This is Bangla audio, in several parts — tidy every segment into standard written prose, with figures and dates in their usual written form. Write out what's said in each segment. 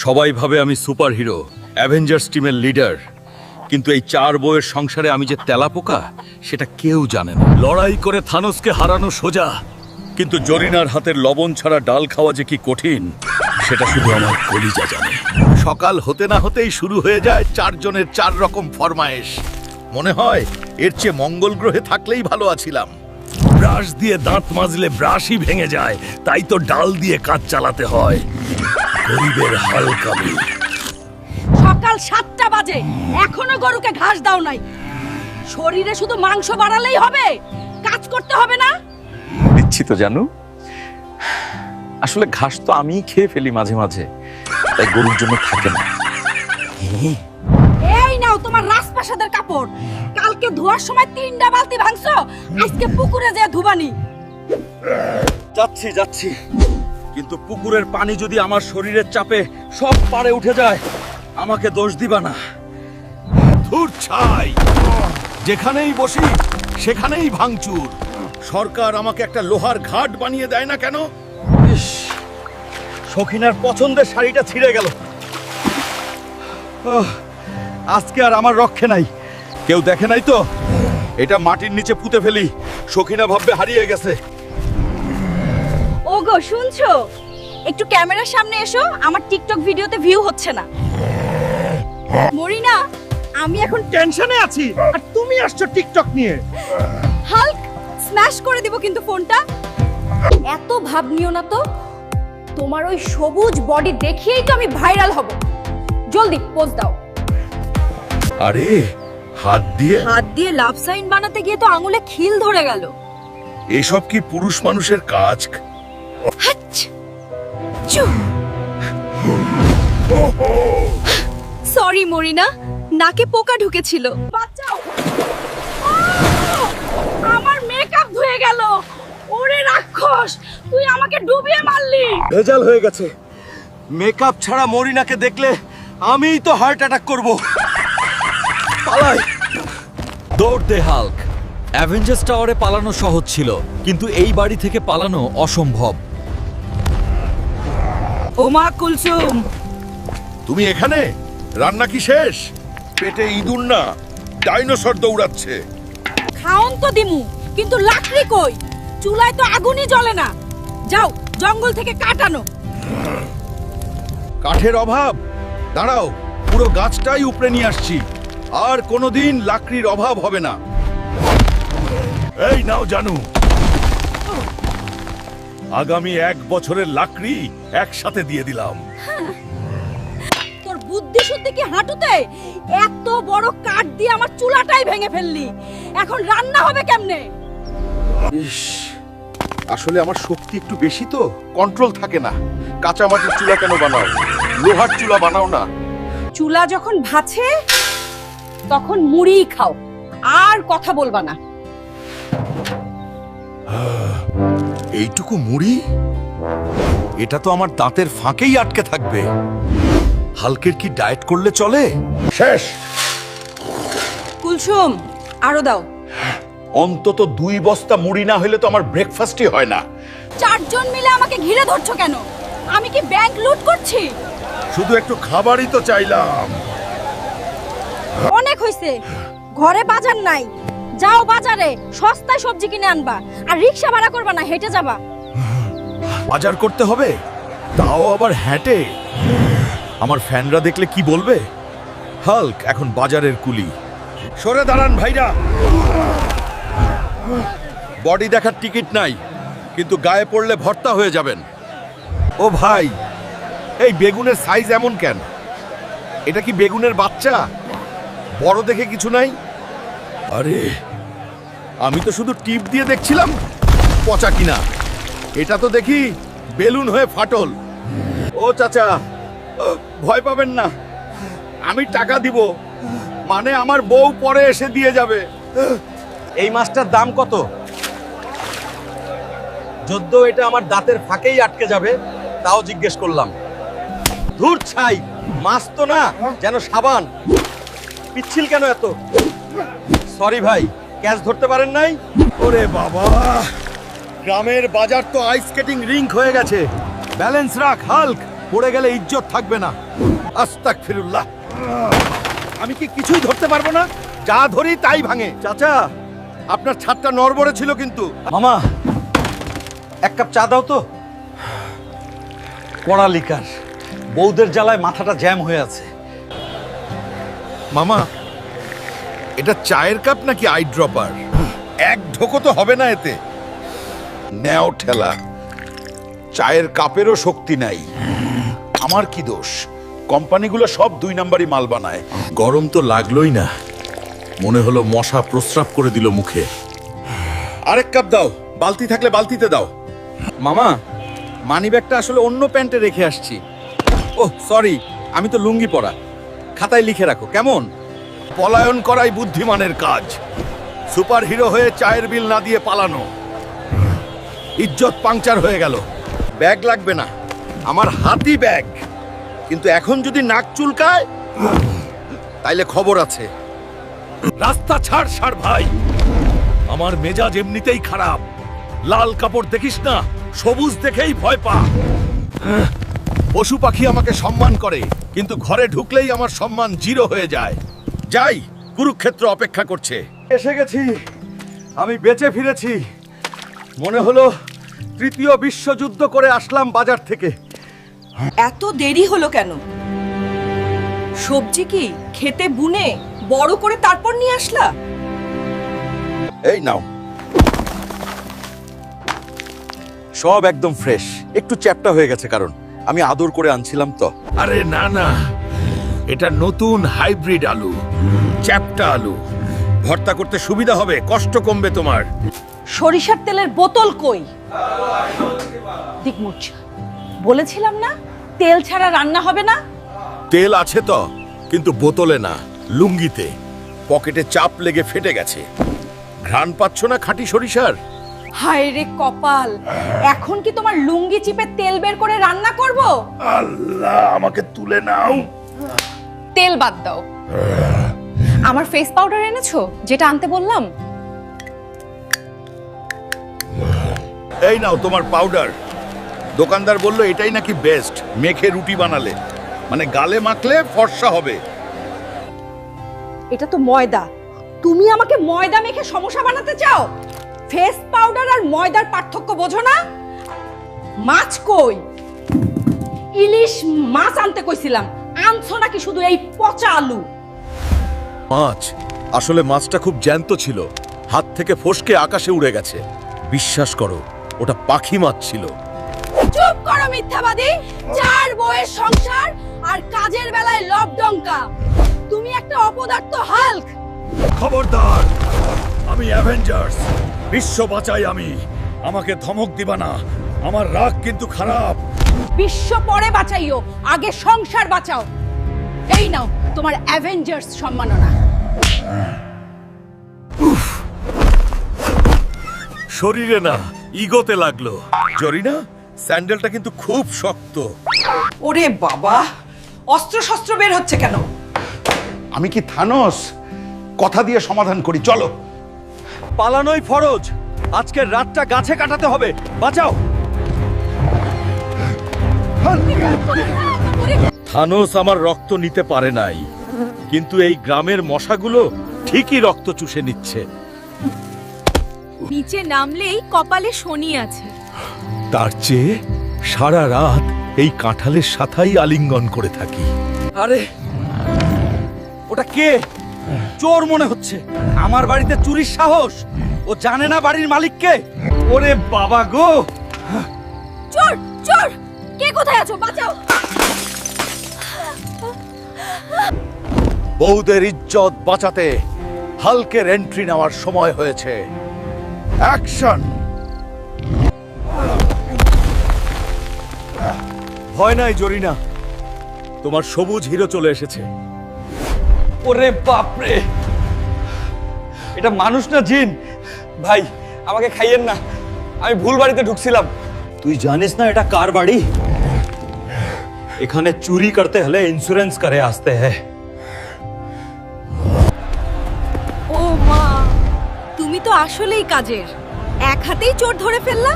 সবাই ভাবে আমি সুপারহিরো, অ্যাভেঞ্জার্স টিমের লিডার, কিন্তু এই 4 বউয়ের সংসারে আমি যে তেলাপোকা সেটা কেউ জানে না। লড়াই করে থানোসকে হারানো সোজা, কিন্তু জরিনার হাতের লবণ ছাড়া ডাল খাওয়া যে কি কঠিন সেটা শুধু আমার কলিজা জানে। সকাল হতে না হতেই শুরু হয়ে যায় 4 জনের 4 রকম ফরমায়েশ। মনে হয় এর চেয়ে মঙ্গল গ্রহে থাকলেই ভালো আছিলাম। ব্রাশ দিয়ে দাঁত মাজলে ব্রাশই ভেঙে যায়, তাই তো ডাল দিয়ে কাজ চালাতে হয়। গরিবের হালকা বিল। সকাল 7টা বাজে, এখনো গরুকে ঘাস দাও নাই। শরীরে শুধু মাংস বাড়ালেই হবে, কাজ করতে হবে না? দিচ্ছি তো জানু, আসলে ঘাস তো আমিই খেয়ে ফেলি মাঝে মাঝে, তাই গরুর জন্য থাকে না। এই নাও তোমার রাজপ্রাসাদের কাপড়। কালকে ধোয়ার সময় 3টা বালতি ভাঙছো, আজকে পুকুরে যেয়ে ধুবানি। যাচ্ছি, কিন্তু পুকুরের পানি যদি আমার শরীরের চাপে সব পারে উঠে যায়, আমাকে দোষ দিবা না। ধুর ছাই, যেখানেই বসি সেখানেই ভাঙচুর। সরকার আমাকে একটা লোহার ঘাট বানিয়ে দেয় না কেন? ইস, সখিনার পছন্দের শাড়িটা ছিঁড়ে গেল। আজকে আর আমার রক্ষে নাই। কেউ দেখে নাই তো? এটা মাটির নিচে পুঁতে ফেলি, সখিনা ভাববে হারিয়ে গেছে। ওগো শুনছো? একটু ক্যামেরার সামনে এসো, আমার টিকটক ভিডিওতে ভিউ হচ্ছে না। মরিনা, আমি এখন টেনশনে আছি আর তুমি আসছো টিকটক নিয়ে। হাল্ক স্ম্যাশ করে দিব কিন্তু ফোনটা। এত ভাব নিও না তো, তোমার ওই সবুজ বডি দেখিয়েই তো আমি ভাইরাল হব। জলদি পোজ দাও। আরে হাত দিয়ে লাভ সাইন বানাতে গিয়ে তো আঙুলে খিল ধরে গেল। এসব কি পুরুষ মানুষের কাজ? সরি মরিনা, নাকে পোকা ঢুকেছিল। বাঁচাও! আমার মেকআপ ধুয়ে গেল। ওরে রাক্ষস, তুই আমাকে ডুবিয়ে মারলি। ভেজাল হয়ে গেছে। মেকআপ ছাড়া মরিনাকে দেখলে আমিই তো হার্ট অ্যাটাক করব। পালাই। দৌড় দে হাল্ক। অ্যাভেঞ্জার্স টাওয়ারে পালানো সহজ ছিল, কিন্তু এই বাড়ি থেকে পালানো অসম্ভব। ওমা কুলসুম, তুমি এখানে? রান্না কি শেষ? পেটে ইঁদুর না, ডাইনোসর দৌড়াচ্ছে। খাওন তো দিমু, কিন্তু লাকড়ি কই? চুলায় তো আগুনই জ্বলে না। যাও জঙ্গল থেকে কাঠ আনো। কাঠের অভাব? দাঁড়াও, পুরো গাছটাই উপড়ে নিয়ে আসছি। আর কোনোদিন লাকড়ির অভাব হবে না। এই নাও জানু, আগামী 1 বছরের লাকড়ি একসাথে দিয়ে দিলাম। তোর বুদ্ধি শুদ্ধি কি হাঁটুতে? এত বড় কাঠ দিয়ে আমার চুলাটাই ভেঙে ফেললি। এখন রান্না হবে কেমনে? ইস, আসলে আমার শক্তি একটু বেশি তো, কন্ট্রোল থাকে না। কাঁচা মাটির চুলা কেন বানাও? লোহার চুলা বানাও না। চুলা যখন ভাছে তখন মুড়ি খাও, আর কথা বলবা না। এইটুকু মুড়ি? এটা তো আমার দাঁতের ফাঁকেই আটকে থাকবে। হালকের কি ডায়েট করলে চলে? শেষ। কুলসুম, আরো দাও। অন্তত 2 বস্তা মুড়ি না হলে তো আমার ব্রেকফাস্টই হয় না। 4 জন মিলে আমাকে ঘিরে ধরছো কেন? আমি কি ব্যাংক লুট করছি? শুধু একটু খাবারই তো চাইলাম। অনেক হইছে, ঘরে বাজার নাই। যাও বাজারে সস্তায় সবজি কিনে আনবা, আর রিকশা ভাড়া করবা না, হেঁটে যাবা। বাজার করতে হবে, তাও আবার হেঁটে। আমার ফ্যানরা দেখলে কি বলবে? হাল্ক এখন বাজারের কুলি। সরে দাঁড়ান ভাইরা। বডি দেখার টিকিট নাই, কিন্তু গায়ে পড়লে ভর্তা হয়ে যাবেন। ও ভাই, এই বেগুনের সাইজ এমন কেন? এটা কি বেগুনের বাচ্চা? বড় দেখে কিছু নাই? আরে, আমি তো শুধু টিপ দিয়ে দেখছিলাম পচা কিনা। এটা তো দেখি বেলুন হয়ে ফাটল। ও চাচা, ভয় পাবেন না, আমি টাকা দিব। মানে আমার বউ পরে এসে দিয়ে যাবে। এই মাছটার দাম কত? যদ্দ এটা আমার দাঁতের ফাঁকেই আটকে যাবে, তাও জিজ্ঞেস করলাম। ধুর ছাই, মাছ তো না, যেন সাবান। পিচ্ছিল কেন এত? সরি ভাই, ক্যাচ ধরতে পারেন নাই? ওরে বাবা, গ্রামের বাজার তো আইস স্কেটিং রিঙ্ক হয়ে গেছে। ব্যালেন্স রাখ হাল্ক, পড়ে গেলে ইজ্জত থাকবে না। আস্তাগফিরুল্লাহ। আমি কি কিছুই ধরতে পারবো না? যা ধরি তাই ভাঙে। চাচা, আপনার ছাদটা নড়বড়ে ছিল কিন্তু। মামা, এক কাপ চা দাও তো। পড়ালিকার বউদের জ্বালায় মাথাটা জ্যাম হয়ে আছে। মামা, এটা চায়ের কাপ নাকি আই ড্রপার? এক ঢোকো তো হবে না এতে। নেও ঠেলা। চায়ের কাপেরও শক্তি নাই। আমার কি দোষ? কোম্পানিগুলো সব 2 নাম্বারই মাল বানায়। গরম তো লাগলোই না, মনে হলো মশা প্রস্রাব করে দিল মুখে। আরেক কাপ দাও, বালতি থাকলে বালতিতে দাও। মামা, মানিব্যাগটা আসলে অন্য প্যান্টে রেখে আসছি। ওহ সরি, আমি তো লুঙ্গি পরা। খাতায় লিখে রাখো কেমন? পলায়ন করাই বুদ্ধিমানের কাজ। সুপারহিরো হয়ে চায়ের বিল না দিয়ে পালানো। ইজ্জত পাংচার হয়ে গেল। ব্যাগ লাগবে না, আমার হাতি ব্যাগ। কিন্তু এখন যদি নাক চুলকায় তাইলে খবর আছে। রাস্তা ছাড় সার ভাই, আমার মেজাজ এমনিতেই খারাপ। লাল কাপড় দেখিস না, সবুজ দেখেই ভয় পা। পশু পাখি আমাকে সম্মান করে, কিন্তু ঘরে ঢুকলেই আমার সম্মান 0 হয়ে যায়। যাই, কুরুক্ষেত্র অপেক্ষা করছে। এসে গেছি, আমি বেঁচে ফিরেছি। মনে হলো 3য় বিশ্বযুদ্ধ করে আসলাম বাজার থেকে। এত দেরি হলো কেন? সবজি কি খেতে বুনে বড় করে তারপর নিয়ে আসলা? এই নাও। সব একদম ফ্রেশ। একটু চ্যাপ্টা হয়ে গেছে কারণ আমি আদর করে আনছিলাম তো। আরে না না, এটা নতুন হাইব্রিড আলু, চ্যাপ্টা আলু। ভর্তা করতে সুবিধা হবে, কষ্ট কমবে তোমার। সরিষার তেলের বোতল কই? দিকমুচ, বলেছিলাম না তেল ছাড়া রান্না হবে না। তেল আছে তো, কিন্তু বোতলে না, লুঙ্গিতে। পকেটে চাপ লেগে ফেটে গেছে। ঘ্রাণ পাচ্ছ না খাঁটি সরিষার? হায় রে কপাল, এখন কি তোমার লুঙ্গি চিপে তেল বের করে রান্না করব? আল্লাহ, আমাকে তুলে নাও। তেল বাদ দাও। আমার ফেস পাউডার এনেছো যেটা আনতে বললাম? এই নাও তোমার পাউডার। দোকানদার বলল এটাই নাকি বেস্ট, মেখে রুটি বানালে, মানে গালে মাখলে ফর্সা হবে। এটা তো ময়দা। তুমি আমাকে ময়দা মেখে সমস্যা বানাতে চাও? ফেস পাউডার আর ময়দার পার্থক্য বোঝো না? মাছ কই? ইলিশ মাছ আনতে কইছিলাম, আনছো নাকি শুধু এই পচা আলু? মাছ, আসলে মাছটা খুব জ্যান্ত ছিল, হাত থেকে ফসকে আকাশে উড়ে গেছে। বিশ্বাস করো, ওটা পাখি মাছ ছিল। চুপ করো মিথ্যাবাদী! 4 বউয়ের সংসার আর কাজের বেলায় লবডঙ্কা। তুমি একটা অপদার্থ হাল্ক। খবরদার, আমি অ্যাভেঞ্জার্স, বিশ্ব বাঁচাই আমি। আমাকে ধমক দিবা না, আমার রাগ কিন্তু খারাপ। বিশ্ব পরে বাঁচাইও, আগে সংসার বাঁচাও। এই নাও তোমার অ্যাভেঞ্জার্স সম্মাননা। শরীরে না, ইগোতে লাগলো। জরিনা, স্যান্ডেলটা কিন্তু খুব শক্ত। ওরে বাবা, অস্ত্র শস্ত্র বের হচ্ছে কেন? আমি কি থানোস? কথা দিয়ে সমাধান করি, চলো। পালানোই ফরজ। আজকের রাতটা গাছে কাটাতে হবে। বাঁচাও। থানোস আমার রক্ত নিতে পারে নাই, কিন্তু এই গ্রামের মশাগুলো ঠিকই রক্ত চুষে নিচ্ছে। নিচে নামলেই কপালে শনি আছে। তার চেয়ে সারা রাত এই কাঁঠালের সাথাই আলিঙ্গন করে থাকি। আরে ওটা কে? চোর মনে হচ্ছে। আমার বাড়িতে চুরির সাহস। ও জানে না বাড়ির মালিককে। ওরে বাবা গো! চোর চোর, কে কোথায় আছো? বাঁচাও। বউদের ইজ্জত বাঁচাতে হালকের এন্ট্রি নেওয়ার সময় হয়েছে। অ্যাকশন! ভয় নাই জরিনা, তোমার সবুজ হিরো চলে এসেছে। ওরে বাপরে, এটা মানুষ না জিন? ভাই আমাকে খাইয়েন না, আমি ভুল বাড়িতে ঢুকছিলাম। তুই জানিস না এটা কার বাড়ি? এখানে চুরি করতে হলে ইন্স্যুরেন্স করে আসতে হয়। ও মা, তুমি তো আসলেই কাজের। এক হাতেই চোর ধরে ফেললা।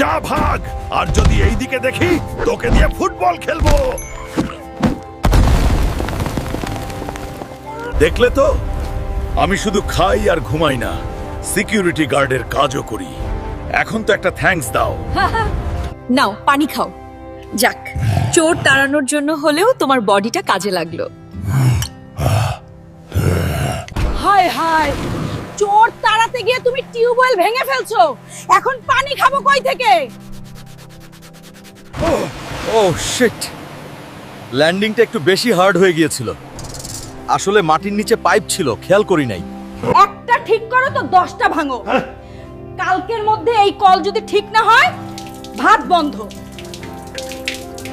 যা ভাগ, আর যদি এই দিকে দেখি তোকে দিয়ে ফুটবল খেলবো। দেখলে তো, আমি শুধু খাই আর ঘুমাই না, সিকিউরিটি গার্ডের কাজও করি। এখন তো একটা থ্যাঙ্কস দাও। নাও পানি খাও। যাক, চোর তাড়ানোর জন্য হলেও তোমার বডিটা কাজে লাগলো। হায় হায়, চোর তাড়াতে গিয়ে তুমি টিউবওয়েল ভেঙে ফেলছো। এখন পানি খাবো কই থেকে? ও শিট, ল্যান্ডিংটা একটু বেশি হার্ড হয়ে গিয়েছিল। আসলে মাটির নিচে পাইপ ছিল, খেয়াল করি নাই। একটা ঠিক করো তো 10টা ভাঙো। কালকের মধ্যে এই কল যদি ঠিক না হয়, ভাত বন্ধ।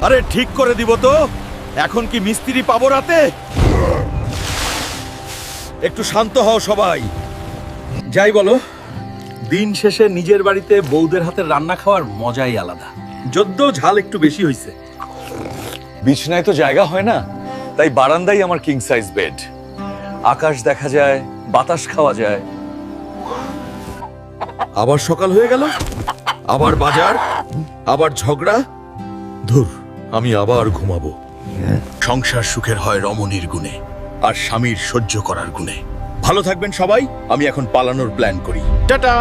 আরে ঠিক করে দিব তো। এখন কি মিস্ত্রি পাবো রাতে? একটু শান্ত হও সবাই। যাই বলো, দিন শেষে নিজের বাড়িতে বউদের হাতে রান্না খাওয়ার মজাই আলাদা। যদ্য ঝাল একটু বেশি হয়েছে। বিছনায় তো জায়গা হয় না, তাই বারান্দাই আমার কিং সাইজ বেড। আকাশ দেখা যায়, বাতাস খাওয়া যায়। আবার সকাল হয়ে গেল, আবার বাজার, আবার ঝগড়া। ধুর, আমি আবার ঘুমাবো। সংসার সুখের হয় রমণীর গুণে, আর স্বামীর সহ্য করার গুণে। ভালো থাকবেন সবাই। আমি এখন পালানোর প্ল্যান করি। টাটা।